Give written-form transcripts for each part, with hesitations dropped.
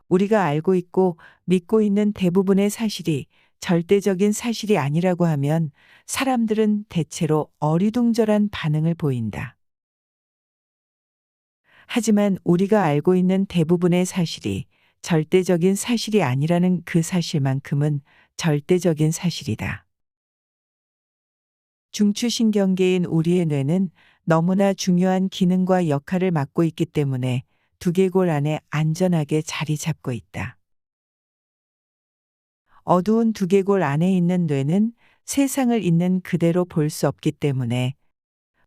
우리가 알고 있고 믿고 있는 대부분의 사실이 절대적인 사실이 아니라고 하면 사람들은 대체로 어리둥절한 반응을 보인다. 하지만 우리가 알고 있는 대부분의 사실이 절대적인 사실이 아니라는 그 사실만큼은 절대적인 사실이다. 중추신경계인 우리의 뇌는 너무나 중요한 기능과 역할을 맡고 있기 때문에 두개골 안에 안전하게 자리 잡고 있다. 어두운 두개골 안에 있는 뇌는 세상을 있는 그대로 볼 수 없기 때문에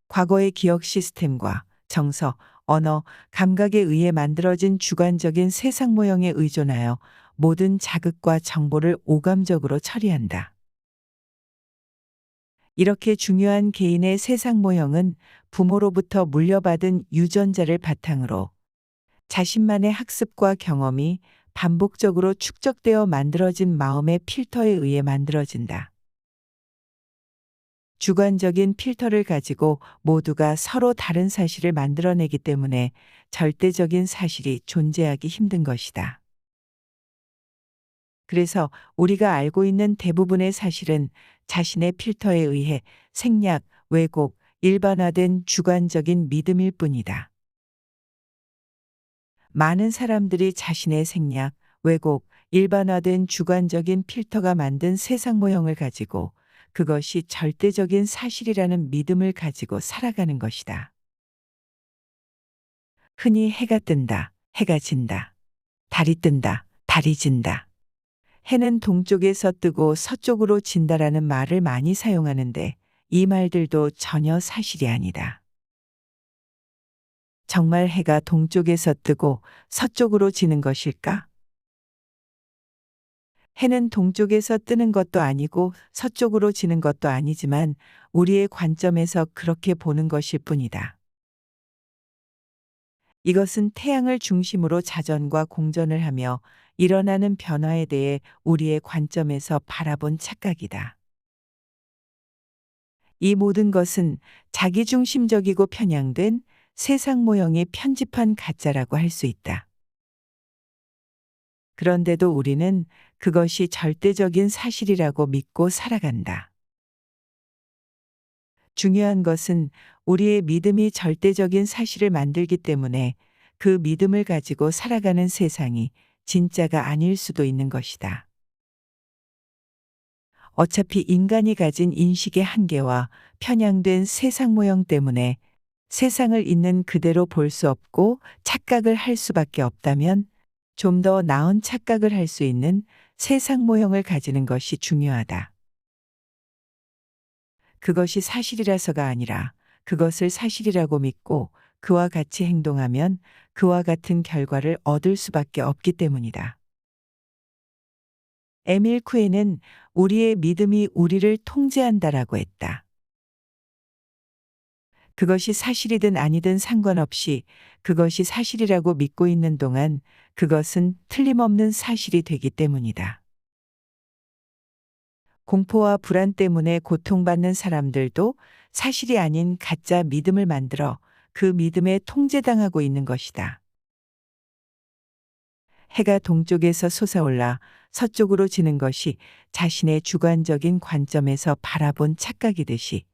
과거의 기억 시스템과 정서, 언어, 감각에 의해 만들어진 주관적인 세상 모형에 의존하여 모든 자극과 정보를 오감적으로 처리한다. 이렇게 중요한 개인의 세상 모형은 부모로부터 물려받은 유전자를 바탕으로 자신만의 학습과 경험이 반복적으로 축적되어 만들어진 마음의 필터에 의해 만들어진다. 주관적인 필터를 가지고 모두가 서로 다른 사실을 만들어내기 때문에 절대적인 사실이 존재하기 힘든 것이다. 그래서 우리가 알고 있는 대부분의 사실은 자신의 필터에 의해 생략, 왜곡, 일반화된 주관적인 믿음일 뿐이다. 많은 사람들이 자신의 생략, 왜곡, 일반화된 주관적인 필터가 만든 세상 모형을 가지고 그것이 절대적인 사실이라는 믿음을 가지고 살아가는 것이다. 흔히 해가 뜬다, 해가 진다. 달이 뜬다, 달이 진다. 해는 동쪽에서 뜨고 서쪽으로 진다라는 말을 많이 사용하는데 이 말들도 전혀 사실이 아니다. 정말 해가 동쪽에서 뜨고 서쪽으로 지는 것일까? 해는 동쪽에서 뜨는 것도 아니고 서쪽으로 지는 것도 아니지만 우리의 관점에서 그렇게 보는 것일 뿐이다. 이것은 태양을 중심으로 자전과 공전을 하며 일어나는 변화에 대해 우리의 관점에서 바라본 착각이다. 이 모든 것은 자기중심적이고 편향된 세상 모형이 편집한 가짜라고 할 수 있다. 그런데도 우리는 그것이 절대적인 사실이라고 믿고 살아간다. 중요한 것은 우리의 믿음이 절대적인 사실을 만들기 때문에 그 믿음을 가지고 살아가는 세상이 진짜가 아닐 수도 있는 것이다. 어차피 인간이 가진 인식의 한계와 편향된 세상 모형 때문에 세상을 있는 그대로 볼 수 없고 착각을 할 수밖에 없다면 좀 더 나은 착각을 할 수 있는 세상 모형을 가지는 것이 중요하다. 그것이 사실이라서가 아니라 그것을 사실이라고 믿고 그와 같이 행동하면 그와 같은 결과를 얻을 수밖에 없기 때문이다. 에밀 쿠에는 우리의 믿음이 우리를 통제한다라고 했다. 그것이 사실이든 아니든 상관없이 그것이 사실이라고 믿고 있는 동안 그것은 틀림없는 사실이 되기 때문이다. 공포와 불안 때문에 고통받는 사람들도 사실이 아닌 가짜 믿음을 만들어 그 믿음에 통제당하고 있는 것이다. 해가 동쪽에서 솟아올라 서쪽으로 지는 것이 자신의 주관적인 관점에서 바라본 착각이듯이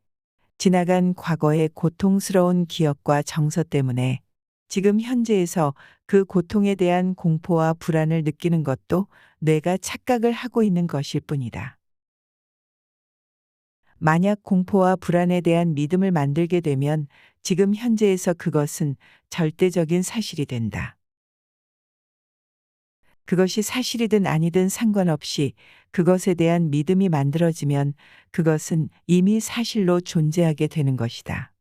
지나간 과거의 고통스러운 기억과 정서 때문에 지금 현재에서 그 고통에 대한 공포와 불안을 느끼는 것도 뇌가 착각을 하고 있는 것일 뿐이다. 만약 공포와 불안에 대한 믿음을 만들게 되면 지금 현재에서 그것은 절대적인 사실이 된다. 그것이 사실이든 아니든 상관없이 그것에 대한 믿음이 만들어지면 그것은 이미 사실로 존재하게 되는 것이다.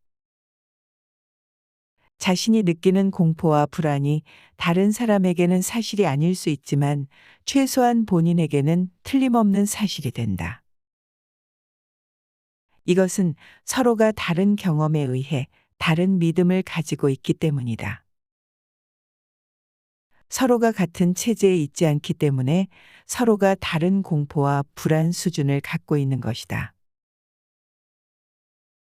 자신이 느끼는 공포와 불안이 다른 사람에게는 사실이 아닐 수 있지만 최소한 본인에게는 틀림없는 사실이 된다. 이것은 서로가 다른 경험에 의해 다른 믿음을 가지고 있기 때문이다. 서로가 같은 체제에 있지 않기 때문에 서로가 다른 공포와 불안 수준을 갖고 있는 것이다.